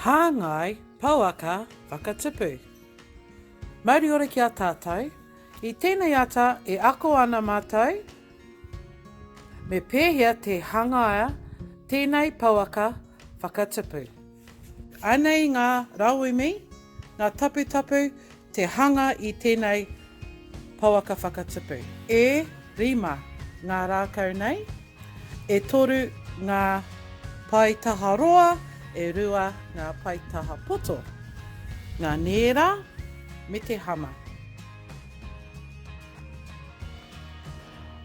Hāngai Pouaka Whakatipu. Mauri ora ki a tātou, I tēnei ata e ako ana mātou, me pēhea te hangaya tēnei Pouaka Whakatipu. Anei ngā rauimi, ngā taputapu, te hanga I tēnei Pouaka Whakatipu. E rima ngā rākau nei, e toru ngā paitaha roa, e rua ngā paitaha poto, ngā nera me te hama.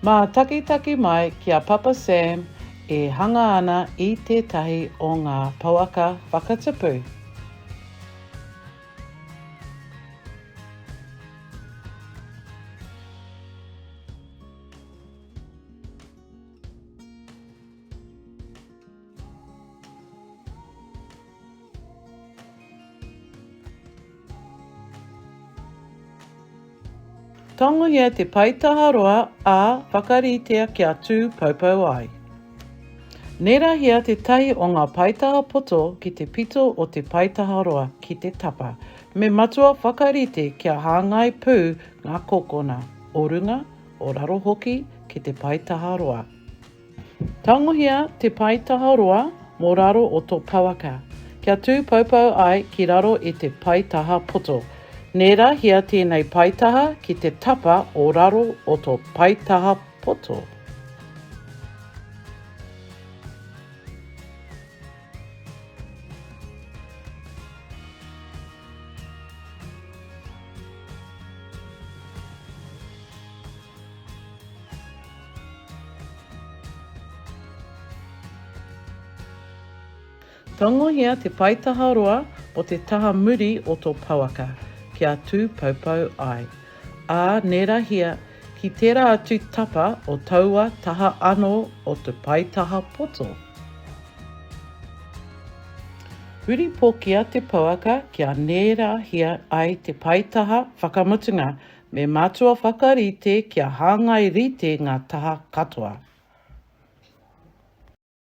Mā takitaki mai ki a Papa Sam e hanga ana I tētahi o ngā Pouaka Whakatipu. Tongohia te paitaha roa a whakaritea kia tū paupau ai. Nerahia te tahi o ngā paitaha poto ki te pito o te paitaha roa ki te tapa, me matua whakarite kia hāngai pū ngā kokona, orunga, o raro hoki ki te paitaha roa. Tangohia te paitaha roa mō raro o tō Pouaka, kia tū paupau ai ki raro I te paitaha poto. Nera hia tēnei paitaha ki te tapa o raro o tō paitaha poto. Tongohia te paitaha roa o te taha muri o tō Pouaka. Kia tū paupau ai. A nera hia ki tērā atu tapa o taua taha anō o te paitaha poto. Huri pōkia te Pouaka kia nera hia ai te paitaha whakamutunga me mātua whakarite kia hāngai rite ngā taha katoa.